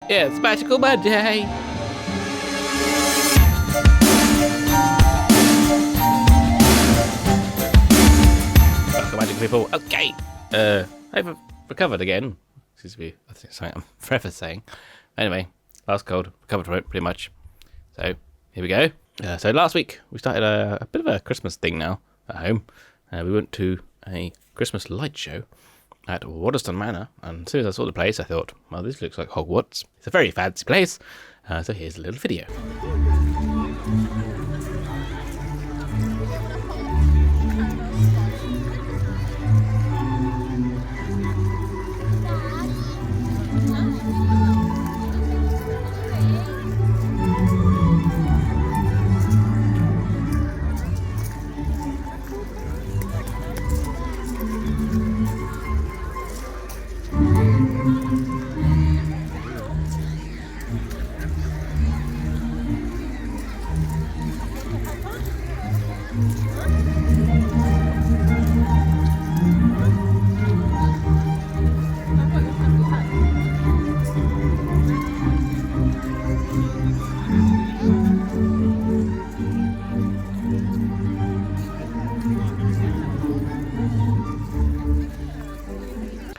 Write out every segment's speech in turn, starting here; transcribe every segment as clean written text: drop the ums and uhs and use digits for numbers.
Yeah, it's Magical Monday! Welcome, magical people. Okay! I've recovered again. Seems to be something I'm forever saying. Anyway, last cold, recovered from it pretty much. So, here we go. So last week, we started a bit of a Christmas thing now at home. We went to a Christmas light show at Waterston Manor, and as soon as I saw the place I thought, well, this looks like Hogwarts. It's a very fancy place, so here's a little video.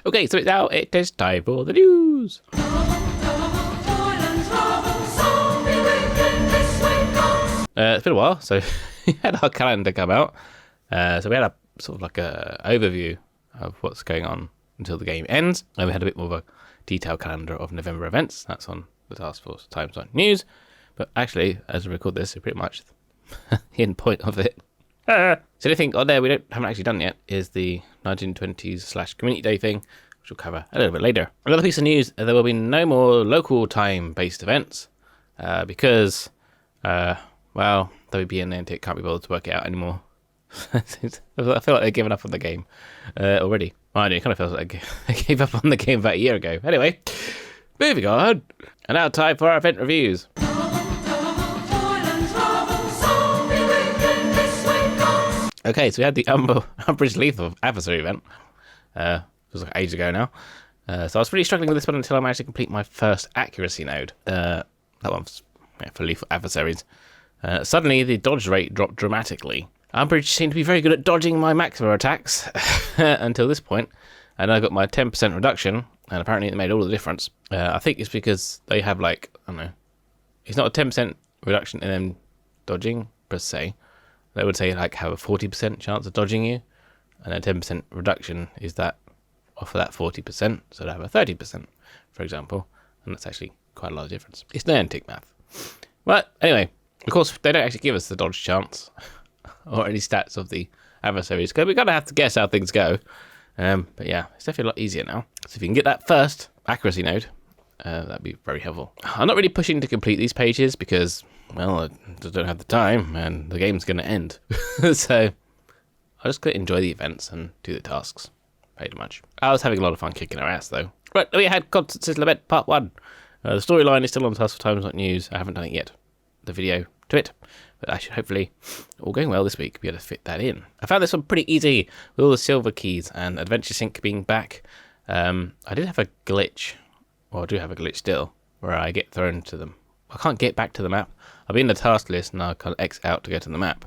Okay, so now it is time for the news. It's been a while, so we had our calendar come out. So we had a sort of like a overview of what's going on until the game ends, and we had a bit more of a detailed calendar of November events. That's on the Taskforce Times on News. But actually, as we record this, it's pretty much the end point of it. So the thing on there we haven't actually done yet is the 1920s / Community Day thing, which we'll cover a little bit later. Another piece of news: there will be no more local time-based events because, well, WB and Niantic can't be bothered to work it out anymore. I feel like they've given up on the game already. Well, I know, it kind of feels like they gave up on the game about a year ago. Anyway, moving on, and now time for our event reviews. Okay, so we had the Umbridge Lethal Adversary event. It was like ages ago now. So I was really struggling with this one until I managed to complete my first accuracy node. That one's for Lethal Adversaries. Suddenly, the dodge rate dropped dramatically. Umbridge seemed to be very good at dodging my Maxima attacks until this point, and I got my 10% reduction, and apparently it made all the difference. I think it's because they have, like, I don't know, it's not a 10% reduction in them dodging, per se. They would say, like, have a 40% chance of dodging you, and a 10% reduction is that off of that 40%, so they have a 30%, for example, and that's actually quite a lot of difference. It's Niantic math. But anyway, of course, they don't actually give us the dodge chance or any stats of the adversaries, because we kind of have to guess how things go. But yeah, it's definitely a lot easier now. So if you can get that first accuracy node, that'd be very helpful. I'm not really pushing to complete these pages because, well, I just don't have the time and the game's going to end. So I'm just going to enjoy the events and do the tasks, pretty much. I was having a lot of fun kicking our ass, though. Right, we had Constance's Lament Part 1. The storyline is still on Taskforce Times on News. I haven't done it yet. The video to it. But I should hopefully, all going well this week, be able to fit that in. I found this one pretty easy with all the silver keys and Adventure Sync being back. I did have a glitch, or I do have a glitch still, where I get thrown to them. I can't get back to the map. I'll be in the task list and I'll kind of X out to get to the map.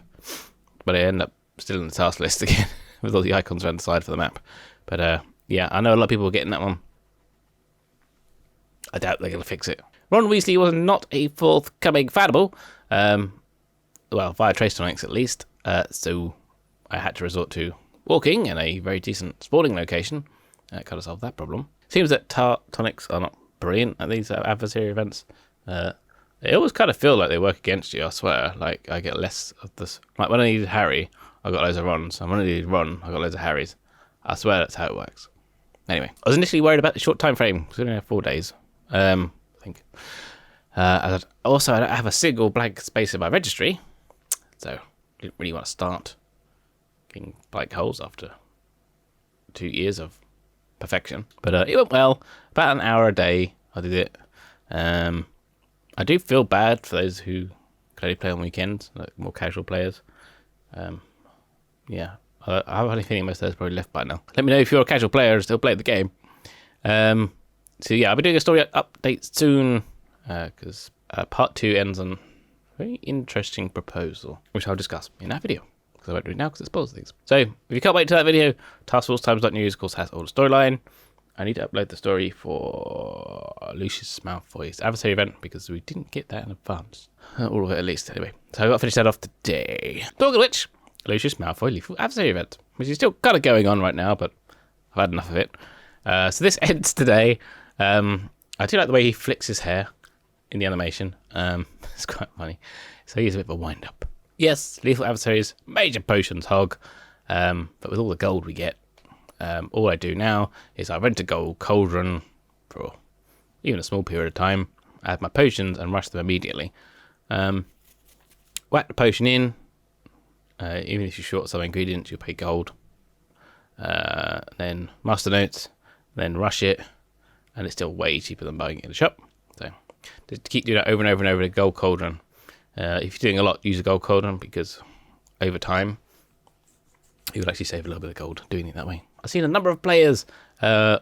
But I end up still in the task list again with all the icons around the side for the map. But yeah, I know a lot of people are getting that one. I doubt they're going to fix it. Ron Weasley was not a forthcoming fanable. Well, via Trace Tonics at least. So I had to resort to walking in a very decent spawning location. That kind of solved that problem. Seems that tonics are not brilliant at these adversary events. They always kind of feel like they work against you, I swear. Like, I get less of this. Like, when I needed Harry, I got loads of Rons. And when I needed Ron, I got loads of Harrys. I swear that's how it works. Anyway, I was initially worried about the short time frame, because we only have 4 days. I think. Also, I don't have a single blank space in my registry, so I didn't really want to start getting blank holes after 2 years of perfection. But it went well. About an hour a day, I did it. I do feel bad for those who can only play on weekends, like more casual players. Yeah, I have a feeling most of those probably left by now. Let me know if you're a casual player and still play the game. So yeah, I'll be doing a story update soon because part 2 ends on a very interesting proposal, which I'll discuss in that video. Because I won't do it now because it spoils things. So if you can't wait to that video, Taskforce Times.news of course has all the storyline. I need to upload the story for Lucious Malfoy's adversary event because we didn't get that in advance. All of it at least, anyway. So I've got to finish that off today. Talking of which, Lucious Malfoy Lethal Adversary event, which is still kind of going on right now, but I've had enough of it. So this ends today. I do like the way he flicks his hair in the animation. It's quite funny. So he's a bit of a wind-up. Yes, Lethal Adversaries, major potions hog, but with all the gold we get, all I do now is I rent a gold cauldron for even a small period of time, add my potions and rush them immediately. Whack the potion in, even if you're short some ingredients, you'll pay gold. Then master notes, then rush it, and it's still way cheaper than buying it in the shop. So just keep doing that over and over and over, the gold cauldron. If you're doing a lot, use a gold cauldron because over time you will actually save a little bit of gold doing it that way. I've seen a number of players are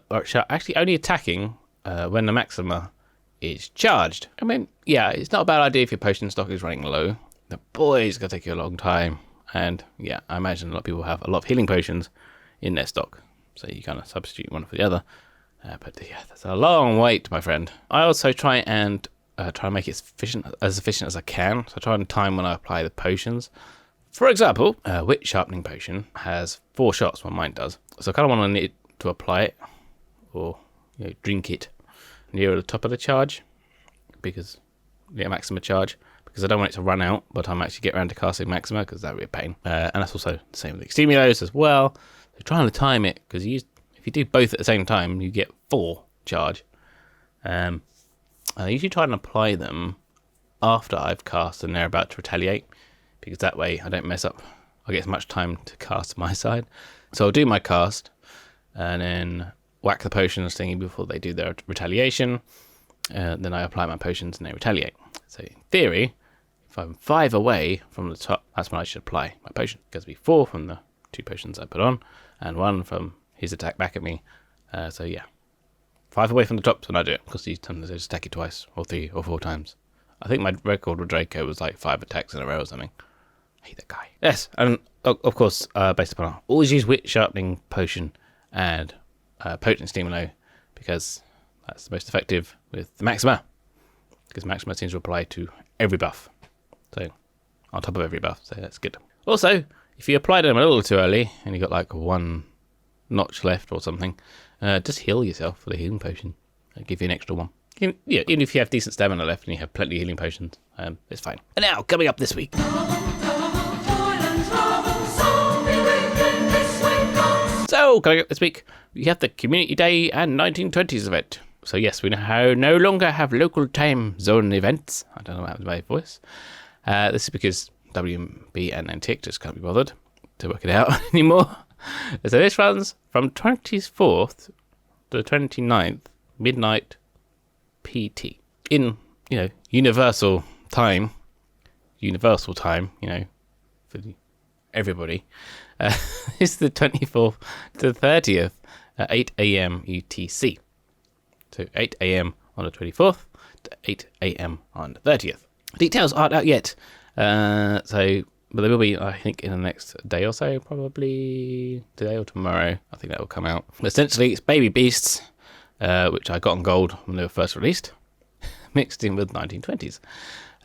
actually only attacking when the Maxima is charged. I mean, yeah, it's not a bad idea if your potion stock is running low. The boy, it's going to take you a long time. And yeah, I imagine a lot of people have a lot of healing potions in their stock. So you kind of substitute one for the other. But yeah, that's a long wait, my friend. I also try and make it as efficient as I can. So I try and time when I apply the potions. For example, Wit Sharpening Potion has 4 shots, well mine does. So I kind of want to need to apply it, or drink it, near the top of the charge, because Maxima charge, because I don't want it to run out, but I'm actually get around to casting Maxima, because that would be a pain. And that's also the same with Extremulos as well. So trying to time it, because if you do both at the same time, you get 4 charge. I usually try and apply them after I've cast and they're about to retaliate, because that way I don't mess up. I get as much time to cast my side. So I'll do my cast and then whack the potions thingy before they do their retaliation. Then I apply my potions and they retaliate. So in theory, if I'm 5 away from the top, that's when I should apply my potion. Because it'll be 4 from the 2 potions I put on and 1 from his attack back at me. So yeah, 5 away from the top, so I do it because these times they just attack you twice or 3 or 4 times. I think my record with Draco was like 5 attacks in a row or something. I hate that guy. Yes, and of course, based upon always use Wit Sharpening Potion and Potent Stimulo, because that's the most effective with the Maxima. Because Maxima seems to apply to every buff. So, on top of every buff, so that's good. Also, if you applied them a little too early, and you got like 1 notch left or something, just heal yourself with a healing potion. I'll give you an extra one. Even if you have decent stamina left and you have plenty of healing potions, it's fine. And now, coming up this week. So, coming up this week, we have the Community Day and 1920s event. So yes, we no longer have local time zone events. I don't know what happened to my voice. This is because WB and Niantic just can't be bothered to work it out anymore. So this runs from 24th to 29th, midnight PT. In, universal time, for everybody. It's the 24th to the 30th at 8 a.m. UTC. So 8 a.m. on the 24th to 8 a.m. on the 30th. Details aren't out yet, but they will be, I think, in the next day or so, probably today or tomorrow. I think that will come out. But essentially, it's Baby Beasts, which I got on gold when they were first released, mixed in with 1920s.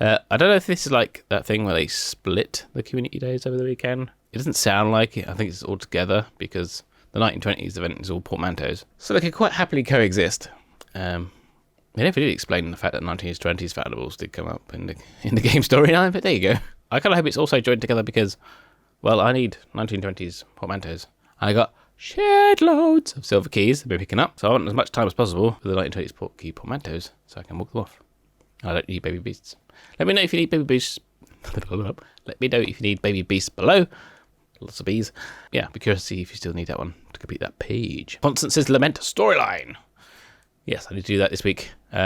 I don't know if this is like that thing where they split the community days over the weekend. It doesn't sound like it. I think it's all together because the 1920s event is all portmanteaus. So they could quite happily coexist. They never did explain the fact that 1920s valuables did come up in the game storyline, but there you go. I kind of hope it's also joined together because, well, I need 1920s portmanteaus. I got shed loads of silver keys I've been picking up, so I want as much time as possible for the 1920s key portmanteaus so I can walk them off. I don't need baby beasts. Let me know if you need baby beasts. Let me know if you need baby beasts below. Lots of bees. Yeah, be curious to see if you still need that one to complete that page. Constance's Lament storyline. Yes, I need to do that this week. If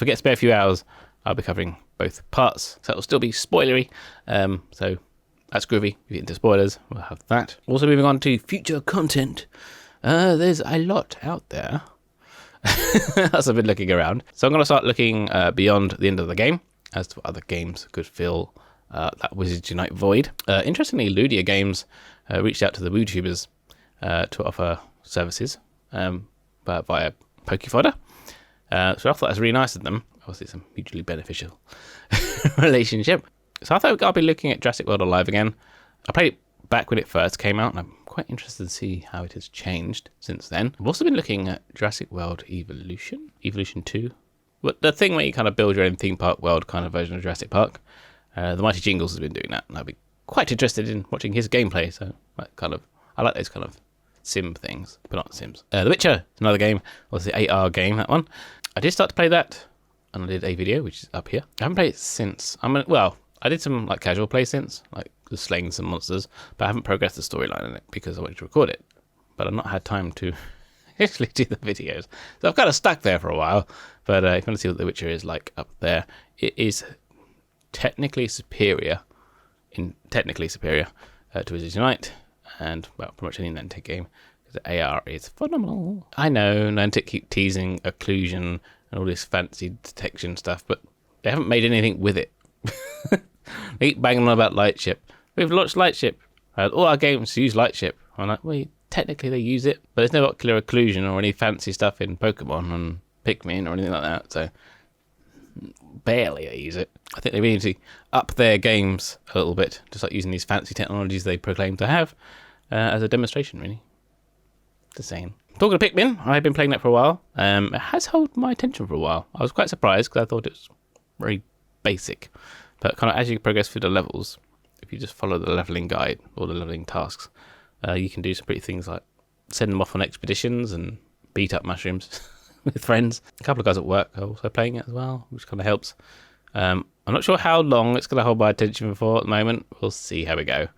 I get a spare few hours, I'll be covering both parts, so it'll still be spoilery. So that's groovy. If you're into spoilers, we'll have that. Also moving on to future content. There's a lot out there. as I've been looking around. So I'm going to start looking beyond the end of the game as to what other games could fill that Wizards Unite void. Interestingly, Ludia Games reached out to the WooTubers to offer services but via Pokefodder. So I thought that was really nice of them. Obviously, it's a mutually beneficial relationship. So I thought I'll be looking at Jurassic World Alive again. I played it back when it first came out, and I'm quite interested to see how it has changed since then. I've also been looking at Jurassic World Evolution 2. But the thing where you kind of build your own theme park world kind of version of Jurassic Park. The Mighty Jingles has been doing that, and I'd be quite interested in watching his gameplay. So I like those kind of sim things, but not Sims. The Witcher is another game. Was the 8R game, that one. I did start to play that, and I did a video, which is up here. I haven't played it since. I did some like casual play since, like just slaying some monsters, but I haven't progressed the storyline in it because I wanted to record it. But I've not had time to actually do the videos. So I've kind of stuck there for a while. But if you want to see what The Witcher is like up there, it is technically superior to Wizards Unite, and well, pretty much any Niantic game, because the AR is phenomenal. I know Niantic keep teasing occlusion and all this fancy detection stuff, but they haven't made anything with it. They keep banging on about Lightship. We've launched Lightship. All our games use Lightship. I'm like, well, technically they use it, but there's no ocular occlusion or any fancy stuff in Pokemon and Pikmin or anything like that, so barely they use it. I think they really need to up their games a little bit, just like using these fancy technologies they proclaim to have as a demonstration, really. Just saying. Talking of Pikmin, I've been playing that for a while. It has held my attention for a while. I was quite surprised because I thought it was very basic. But kind of as you progress through the levels, if you just follow the leveling guide or the leveling tasks, you can do some pretty things like send them off on expeditions and beat up mushrooms with friends. A couple of guys at work are also playing it as well, which kind of helps. I'm not sure how long it's going to hold my attention for at the moment. We'll see how we go.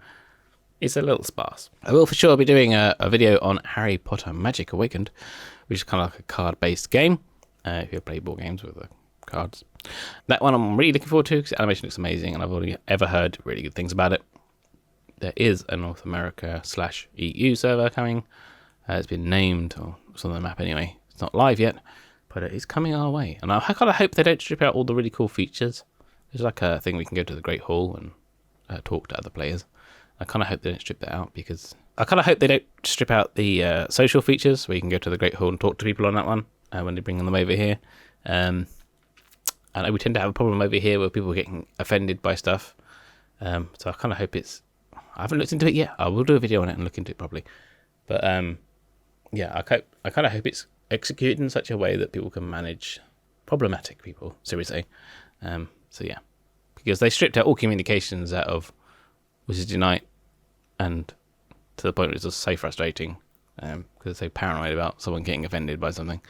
It's a little sparse. I will for sure be doing a video on Harry Potter Magic Awakened, which is kind of like a card-based game. If you play board games with the cards. That one I'm really looking forward to because the animation looks amazing and I've already ever heard really good things about it. There is a North America /EU server coming. It's been named, or it's on the map anyway. It's not live yet, but it is coming our way. And I kind of hope they don't strip out all the really cool features. There's like a thing we can go to the Great Hall and talk to other players. I kind of hope they don't strip that out because I kind of hope they don't strip out the social features where you can go to the Great Hall and talk to people on that one when they bring them over here. And we tend to have a problem over here where people are getting offended by stuff. So I kind of hope it's... I haven't looked into it yet. I will do a video on it and look into it probably. But yeah, I kind of hope it's executed in such a way that people can manage problematic people, so we say. So yeah, because they stripped out all communications out of Wizards Unite, and to the point where it's just so frustrating because they're so paranoid about someone getting offended by something.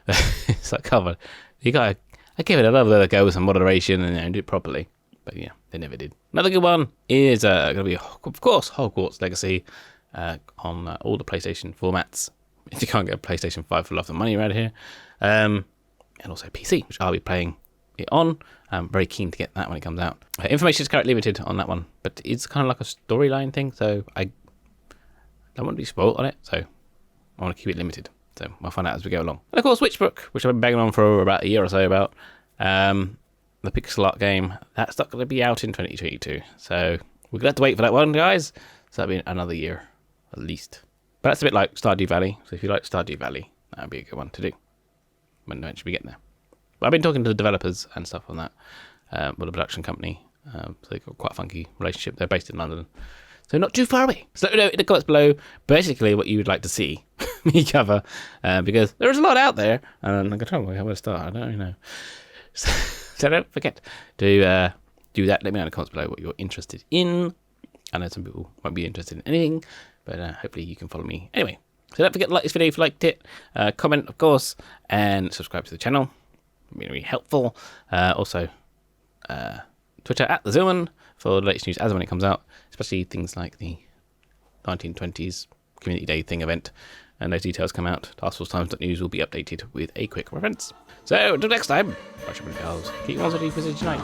It's like, come on, I gave it another go with some moderation and do it properly. But yeah, they never did. Another good one is going to be, of course, Hogwarts Legacy on all the PlayStation formats. If you can't get a PlayStation 5 for love of money around here. And also PC, which I'll be playing it on. I'm very keen to get that when it comes out. Information is currently limited on that one, but it's kind of like a storyline thing, so I don't want to be spoiled on it, so I want to keep it limited. So I'll find out as we go along. And of course, Witchbook, which I've been banging on for about a year or so about. The pixel art game, that's not going to be out in 2022. So we're going to have to wait for that one, guys. So that'll be another year, at least. But that's a bit like Stardew Valley. So if you like Stardew Valley, that would be a good one to do when eventually we get there. But I've been talking to the developers and stuff on that, with a production company. So they've got quite a funky relationship. They're based in London, so not too far away. So let me know in the comments below basically what you would like to see me cover, because there is a lot out there, and I'm going to try how to start. I don't really know. So don't forget to do that. Let me know in the comments below what you're interested in. I know some people won't be interested in anything, but hopefully you can follow me anyway. So don't forget to like this video if you liked it, comment of course, and subscribe to the channel. Really, really helpful. Also, Twitter at the Zealman for the latest news as and when it comes out, especially things like the 1920s Community Day thing event. And those details come out. Taskforce.news will be updated with a quick reference. So until next time, watch your girls. Keep on to Wizards Unite.